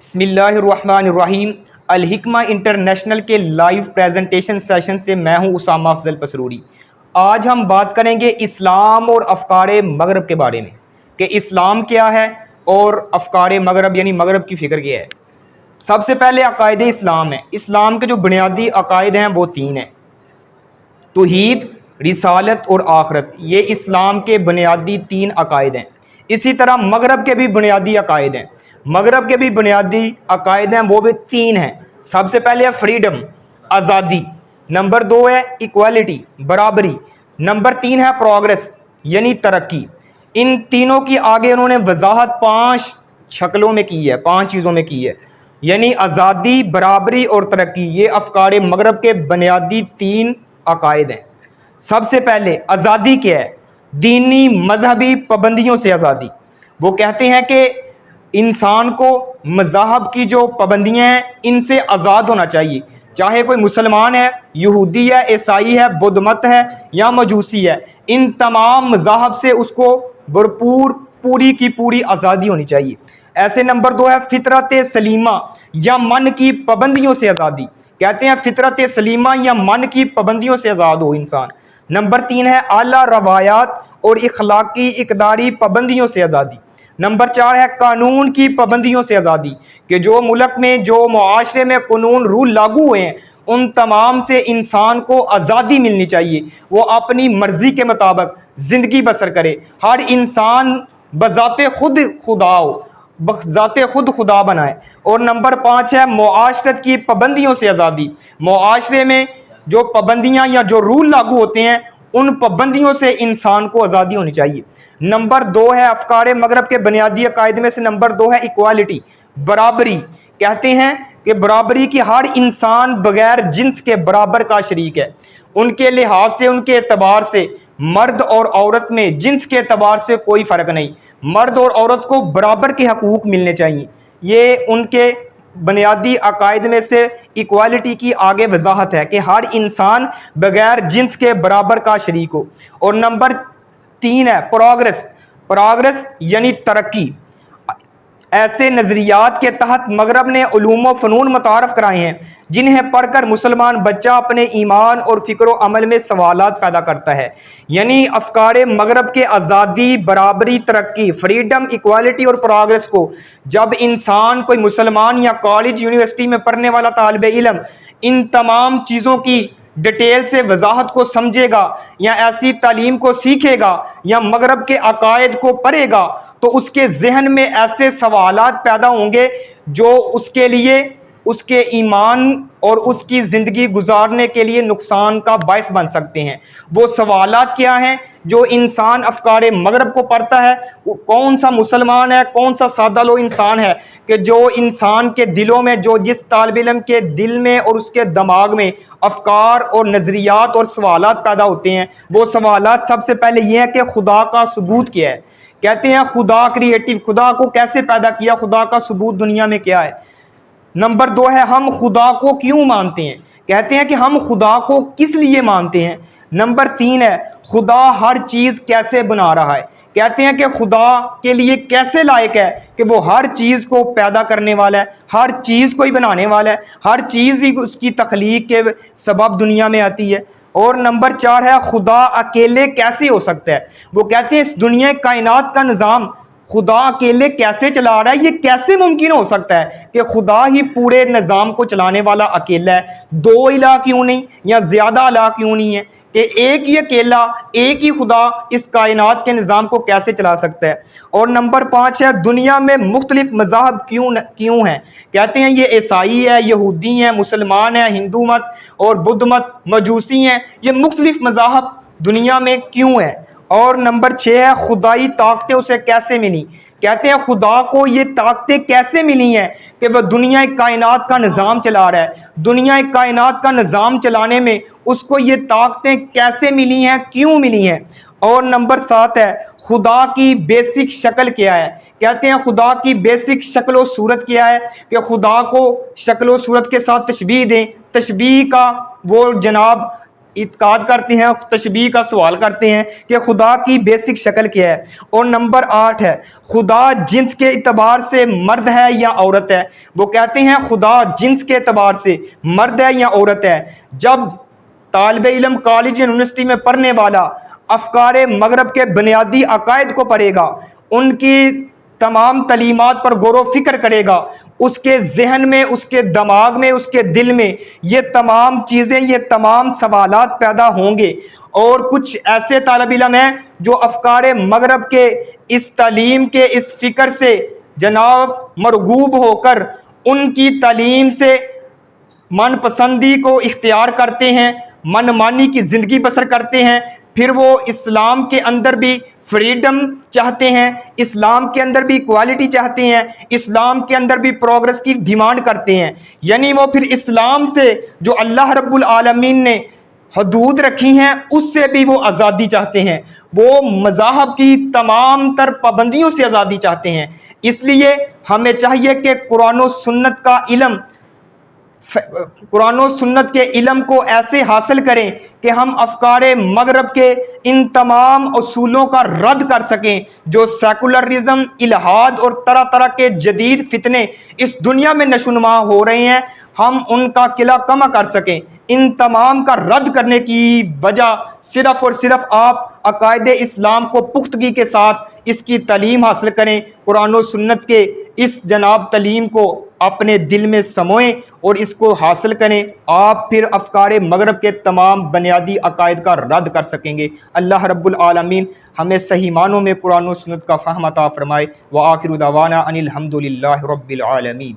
بسم اللہ الرحمن الرحیم۔ الحکمہ انٹرنیشنل کے لائیو پریزنٹیشن سیشن سے میں ہوں اسامہ افضل پسروری۔ آج ہم بات کریں گے اسلام اور افکار مغرب کے بارے میں کہ اسلام کیا ہے اور افکار مغرب یعنی مغرب کی فکر کیا ہے۔ سب سے پہلے عقائد اسلام ہے۔ اسلام کے جو بنیادی عقائد ہیں وہ تین ہیں: توحید، رسالت اور آخرت۔ یہ اسلام کے بنیادی تین عقائد ہیں۔ اسی طرح مغرب کے بھی بنیادی عقائد ہیں۔ مغرب کے بھی بنیادی عقائد ہیں، وہ بھی تین ہیں۔ سب سے پہلے ہے فریڈم، آزادی۔ نمبر دو ہے ایکوالٹی، برابری۔ نمبر تین ہے پروگریس یعنی ترقی۔ ان تینوں کی آگے انہوں نے وضاحت 5 شکلوں میں کی ہے، 5 چیزوں میں کی ہے، یعنی آزادی، برابری اور ترقی۔ یہ افکار مغرب کے بنیادی 3 عقائد ہیں۔ سب سے پہلے آزادی کیا ہے؟ دینی مذہبی پابندیوں سے آزادی۔ وہ کہتے ہیں کہ انسان کو مذاہب کی جو پابندیاں ہیں ان سے آزاد ہونا چاہیے، چاہے کوئی مسلمان ہے، یہودی ہے، عیسائی ہے، بدھ مت ہے یا مجوسی ہے، ان تمام مذاہب سے اس کو پوری کی پوری آزادی ہونی چاہیے۔ ایسے نمبر 2 ہے فطرت سلیمہ یا من کی پابندیوں سے آزادی۔ کہتے ہیں فطرت سلیمہ یا من کی پابندیوں سے آزاد ہو انسان۔ نمبر 3 ہے اعلیٰ روایات اور اخلاقی اقداری پابندیوں سے آزادی۔ نمبر 4 ہے قانون کی پابندیوں سے آزادی، کہ جو ملک میں جو معاشرے میں قانون رول لاگو ہوئے ہیں ان تمام سے انسان کو آزادی ملنی چاہیے، وہ اپنی مرضی کے مطابق زندگی بسر کرے۔ ہر انسان بذات خود خدا ہو، بذات خود خدا بنائے۔ اور نمبر 5 ہے معاشرت کی پابندیوں سے آزادی۔ معاشرے میں جو پابندیاں یا جو رول لاگو ہوتے ہیں ان پابندیوں سے انسان کو آزادی ہونی چاہیے۔ نمبر 2 ہے افکار مغرب کے بنیادی عقائد میں سے نمبر 2 ہے ایکوالٹی، برابری۔ کہتے ہیں کہ برابری کی، ہر انسان بغیر جنس کے برابر کا شریک ہے۔ ان کے لحاظ سے، ان کے اعتبار سے مرد اور عورت میں جنس کے اعتبار سے کوئی فرق نہیں، مرد اور عورت کو برابر کے حقوق ملنے چاہیے۔ یہ ان کے بنیادی عقائد میں سے ایکوالٹی کی آگے وضاحت ہے کہ ہر انسان بغیر جنس کے برابر کا شریک ہو۔ اور نمبر 3 ہے پروگریس یعنی ترقی۔ ایسے نظریات کے تحت مغرب نے علوم و فنون متعارف کرائے ہیں جنہیں پڑھ کر مسلمان بچہ اپنے ایمان اور فکر و عمل میں سوالات پیدا کرتا ہے۔ یعنی افکار مغرب کے آزادی، برابری، ترقی، فریڈم، ایکوالٹی اور پروگریس کو جب انسان، کوئی مسلمان یا کالج یونیورسٹی میں پڑھنے والا طالب علم ان تمام چیزوں کی ڈیٹیل سے وضاحت کو سمجھے گا یا ایسی تعلیم کو سیکھے گا یا مغرب کے عقائد کو پڑھے گا تو اس کے ذہن میں ایسے سوالات پیدا ہوں گے جو اس کے لیے، اس کے ایمان اور اس کی زندگی گزارنے کے لیے نقصان کا باعث بن سکتے ہیں۔ وہ سوالات کیا ہیں؟ جو انسان افکار مغرب کو پڑھتا ہے وہ کون سا مسلمان ہے، کون سا سادہ لو انسان ہے، کہ جو انسان کے دلوں میں، جو جس طالب علم کے دل میں اور اس کے دماغ میں افکار اور نظریات اور سوالات پیدا ہوتے ہیں، وہ سوالات سب سے پہلے یہ ہے کہ خدا کا ثبوت کیا ہے۔ کہتے ہیں خدا کریٹو، خدا کو کیسے پیدا کیا، خدا کا ثبوت دنیا میں کیا ہے۔ نمبر 2 ہے ہم خدا کو کیوں مانتے ہیں۔ کہتے ہیں کہ ہم خدا کو کس لیے مانتے ہیں۔ نمبر 3 ہے خدا ہر چیز کیسے بنا رہا ہے۔ کہتے ہیں کہ خدا کے لیے کیسے لائق ہے کہ وہ ہر چیز کو پیدا کرنے والا ہے، ہر چیز کو ہی بنانے والا ہے، ہر چیز ہی اس کی تخلیق کے سبب دنیا میں آتی ہے۔ اور نمبر 4 ہے خدا اکیلے کیسے ہو سکتا ہے۔ وہ کہتے ہیں اس دنیا کائنات کا نظام خدا اکیلے کیسے چلا رہا ہے، یہ کیسے ممکن ہو سکتا ہے کہ خدا ہی پورے نظام کو چلانے والا اکیلا ہے، 2 الہ کیوں نہیں یا زیادہ الہ کیوں نہیں ہے، کہ ایک ہی اکیلا، ایک ہی خدا اس کائنات کے نظام کو کیسے چلا سکتا ہے۔ اور نمبر 5 ہے دنیا میں مختلف مذاہب کیوں ہیں۔ کہتے ہیں یہ عیسائی ہے، یہودی ہیں، مسلمان ہیں، ہندو مت اور بدھ مت، مجوسی ہیں، یہ مختلف مذاہب دنیا میں کیوں ہیں۔ اور نمبر 6 ہے خدائی طاقتیں اسے کیسے ملی۔ کہتے ہیں خدا کو یہ طاقتیں کیسے ملی ہیں کہ وہ دنیا کائنات کا نظام چلا رہا ہے، دنیا کائنات کا نظام چلانے میں اس کو یہ طاقتیں کیسے ملی ہیں، کیوں ملی ہیں۔ اور نمبر 7 ہے خدا کی بیسک شکل کیا ہے۔ کہتے ہیں خدا کی بیسک شکل و صورت کیا ہے، کہ خدا کو شکل و صورت کے ساتھ تشبیہ دیں۔ تشبیہ کا وہ جناب اعتقاد کرتے ہیں, تشبیہ کا سوال کرتے ہیں کہ خدا کی بیسک شکل کیا ہے. اور نمبر 8 ہے خدا جنس کے اعتبار سے مرد ہے یا عورت ہے. وہ کہتے ہیں خدا جنس کے اعتبار سے مرد ہے یا عورت ہے. جب طالب علم کالج یونیورسٹی میں پڑھنے والا افکار مغرب کے بنیادی عقائد کو پڑھے گا, ان کی تمام تعلیمات پر غور و فکر کرے گا, اس کے ذہن میں, اس کے دماغ میں, اس کے دل میں یہ تمام چیزیں, یہ تمام سوالات پیدا ہوں گے. اور کچھ ایسے طالب علم ہیں جو افکار مغرب کے اس تعلیم کے اس فکر سے جناب مرغوب ہو کر ان کی تعلیم سے من پسندی کو اختیار کرتے ہیں, من مانی کی زندگی بسر کرتے ہیں. پھر وہ اسلام کے اندر بھی فریڈم چاہتے ہیں, اسلام کے اندر بھی کوالٹی چاہتے ہیں, اسلام کے اندر بھی پروگرس کی ڈیمانڈ کرتے ہیں. یعنی وہ پھر اسلام سے جو اللہ رب العالمین نے حدود رکھی ہیں اس سے بھی وہ آزادی چاہتے ہیں, وہ مذاہب کی تمام تر پابندیوں سے آزادی چاہتے ہیں. اس لیے ہمیں چاہیے کہ قرآن و سنت کا علم, قرآن و سنت کے علم کو ایسے حاصل کریں کہ ہم افکار مغرب کے ان تمام اصولوں کا رد کر سکیں جو سیکولرزم, الہاد اور طرح طرح کے جدید فتنے اس دنیا میں نشوونما ہو رہے ہیں, ہم ان کا قلعہ کما کر سکیں. ان تمام کا رد کرنے کی وجہ صرف اور صرف آپ عقائد اسلام کو پختگی کے ساتھ اس کی تعلیم حاصل کریں, قرآن و سنت کے اس جناب تعلیم کو اپنے دل میں سموئیں اور اس کو حاصل کریں. آپ پھر افکار مغرب کے تمام بنیادی عقائد کا رد کر سکیں گے. اللہ رب العالمین ہمیں صحیح معنوں میں قرآن و سنت کا فہم عطا فرمائے. وآخر دعوانا ان الحمد للہ رب العالمین.